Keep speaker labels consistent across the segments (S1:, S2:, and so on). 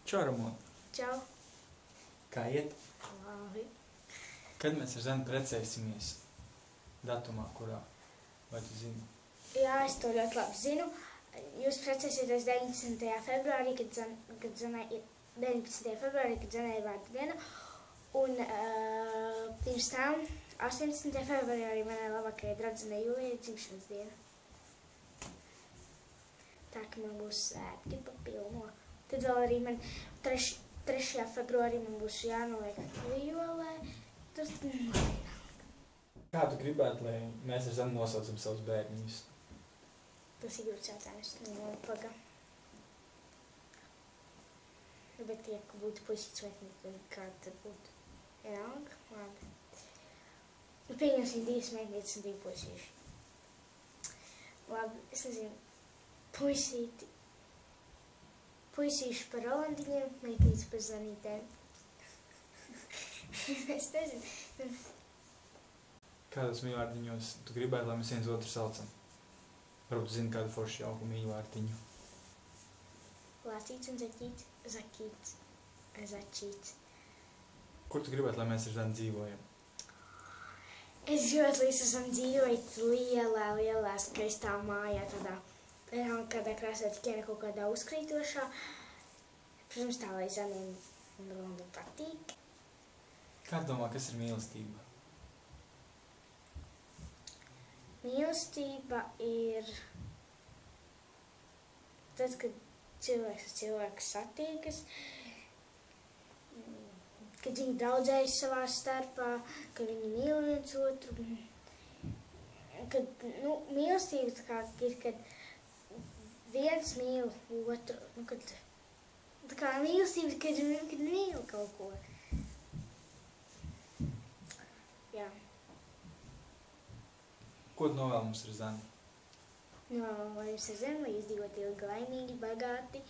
S1: Čau, Ramona.
S2: Čau.
S1: Kā iet?
S2: Labi.
S1: Kad mēs ar Zani precēsimies? Datumā, kurā? Vai tu zini?
S2: Jā, es to ļoti labi zinu. Jūs precēsieties 19. februārī, kad Zanai ir 19. februārī, kad Zanai ir vārda diena. Un pirms tam 18. februārī manai labākajai draudzenei Julijai ir dzimšanas diena. Tā, ka man būs svētki pa pilno. Tad vēl arī man 3. februārī man būs jānoliek vijolē. Tas
S1: Kā tu gribētu, lai mēs ar Zani nosaucam savus bērniņus?
S2: Tas ir grūts jautājums. Paga. Bet, ja būtu puisīts meitnieks, tad kā tad būtu? Vienalga? Labi. Pieņemsim 2 meitnieces un 2 puisīši. Labi, es nezinu. Puisīši par Rolandiņiem, meitnītes par Zanītēm. Es nezinu.
S1: Kādos mīļvārdiņos tu gribētu, lai mēs viens otru saucam? Varbūt zini kādu foršu jauku mīļvārdiņu.
S2: Lācīts un Zaķīts, Zakīts, Začīts.
S1: Kur tu gribētu, lai mēs ar Zani dzīvojam?
S2: Es gribētu, lai es esam dzīvojot lielā, skaistā mājā, kādā krāsā, tikai ne kaut kādā uzkrītošā. Protams, tā, lai Zaniem un Rolandam patīk.
S1: Kā tu domā, kas ir mīlestība?
S2: Mīlestība ir tad, kad cilvēks ar cilvēku satiekas, kad viņi draudzējas savā starpā, kad viņi mīl viens otru. Kad, mīlestība tā kā ir, kad viens mīl otru. Tā kā mīlestība, kad mīl kaut ko. Jā.
S1: Ko tu novēl mums ar Zani?
S2: Lai jums ar Zani, lai jūs dzīvot ilgi, laimīgi, bagāti,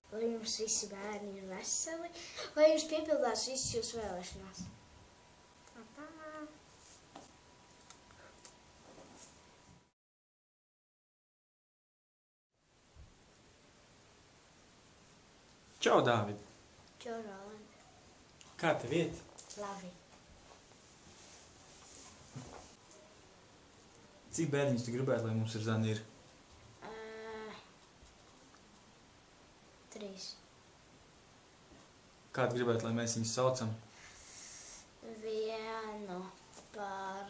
S2: lai jums visi bērni ir veseli, lai jums piepildās visas jūsu vēlēšanās. Tā.
S1: Čau, Dāvid!
S2: Čau, Rolanda!
S1: Kā tev iet?
S2: Labi.
S1: Cik bērniņus tu gribētu, lai mums ar Zani ir?
S2: 3.
S1: Kā tu gribētu, lai mēs viņus saucam?
S2: Vienu par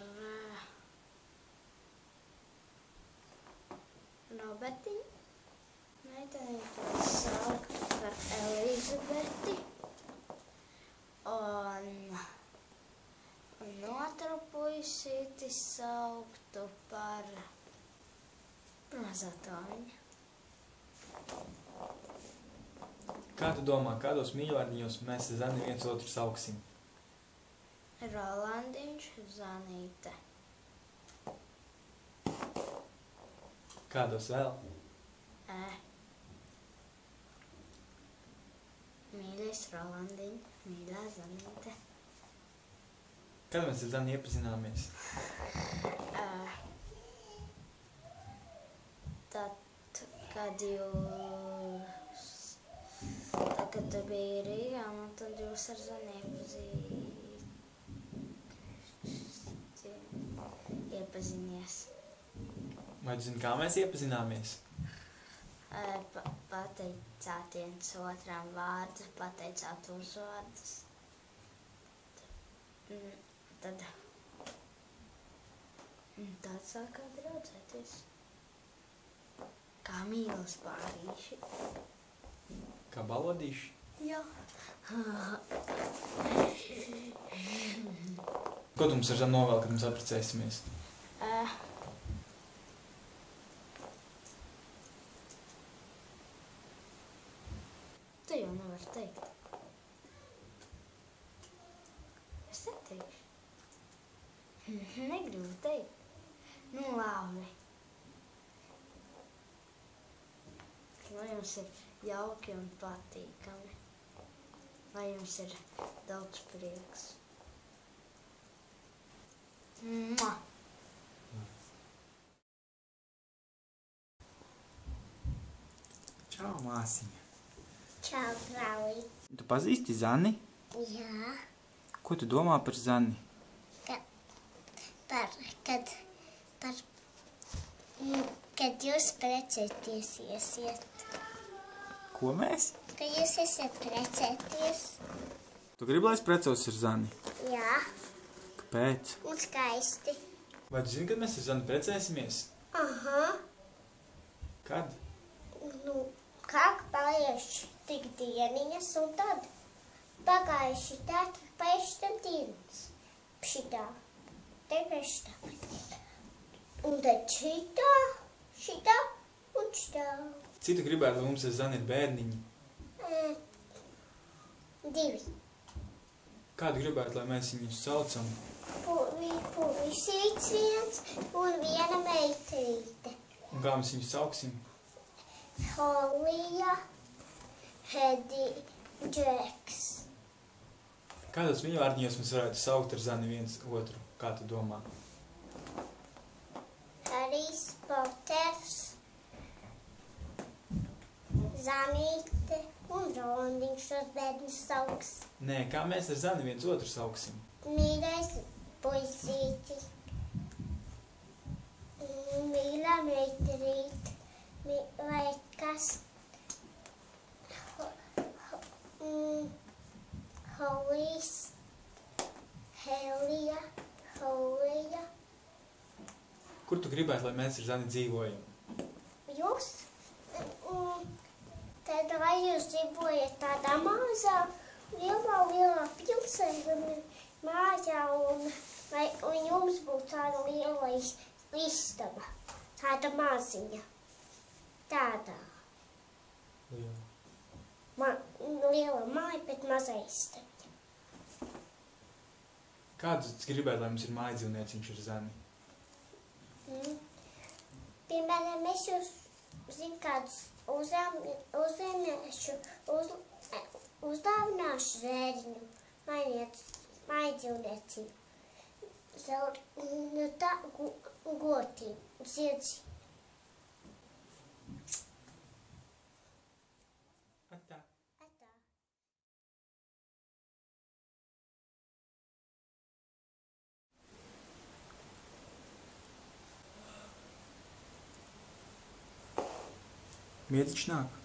S2: Robertiņu. Meitenīti sauktu par Elizabeti. Un otru puisīti sauktu par Mazatoņu.
S1: Kā tu domā, kādos mīļvārdiņos mēs ar Zani viens otru sauksim?
S2: Rolandiņš, Zanīte.
S1: Kādos vēl?
S2: Mīļais Rolandiņ, mīļā Zanīte.
S1: Kad mēs ar Zani iepazināmies?
S2: Tad, kad tu biji Rīgā, un tad jūs ar Zani iepazinies.
S1: Vai tu zini, kā mēs iepazināmies?
S2: Pateicāt viens otram vārdus, pateicāt uzvārdus. Tad sākāt draudzēties. Kā mīlas pārīši.
S1: Kā balodīši?
S2: Jā.
S1: Ko tu mums ar Zani novēl, kad mēs apprecēsimies?
S2: Tu jau nevar teikt. Es neteikšu. Negribu teikt. Labi. Lai jums ir jauki un patīkami. Lai jums ir daudz prieks. Mua!
S1: Čau, māsiņa.
S2: Čau, brālī.
S1: Tu pazīsti Zani?
S2: Jā.
S1: Ko tu domā par Zani?
S2: Kad jūs precētiesiet.
S1: Ko mēs?
S2: Kad jūs esat precēties.
S1: Tu gribi, lai es precos ar Zani?
S2: Jā.
S1: Kāpēc?
S2: Un skaisti.
S1: Vai tu zini, kad mēs ar Zani precēsimies?
S2: Aha.
S1: Kad?
S2: Nu, kā pagājuši tik dieniņas un tad pagājuši tad paiši tam dienas. Šitā. Te šitā. Un tad šitā un šitā.
S1: Cik tu gribētu, lai mums ar Zani ir bērniņi?
S2: 2.
S1: Kādu gribētu, lai mēs viņus saucam?
S2: Puisīts viens un viena meiterīte.
S1: Un kā mēs viņus sauksim?
S2: Holija, Hedi, Džeks.
S1: Kādos viņu vārdiņos mēs varētu saukt ar Zani viens otru? Kā tu domā?
S2: Harijs Poters, Zanīte un Rondiņš tos bērnus sauks.
S1: Nē, kā mēs ar Zani viens otru sauksim?
S2: Mīļais puisīti, mīļā meiterīte, vai kas? Holijs, Helija, Holija.
S1: Kur tu gribētu, lai mēs ar Zani dzīvojam?
S2: Jūs? Tad vai jūs dzīvojat tādā mazā, lielā pilsētā mājā un jums būtu tāda liela istaba, tāda maziņa, tādā. Liela māja, bet maza istaba.
S1: Kādu tu gribētu, lai mums ir mājdzīvnieciņš ar Zani?
S2: Piemēram, es jūs zinu kādus uzdāvināšu zēriņu, mājdzīvnieciņu. Nu tā gotīm, ziedzi.
S1: Atā.
S2: Atā.
S1: Mietiņš nāk.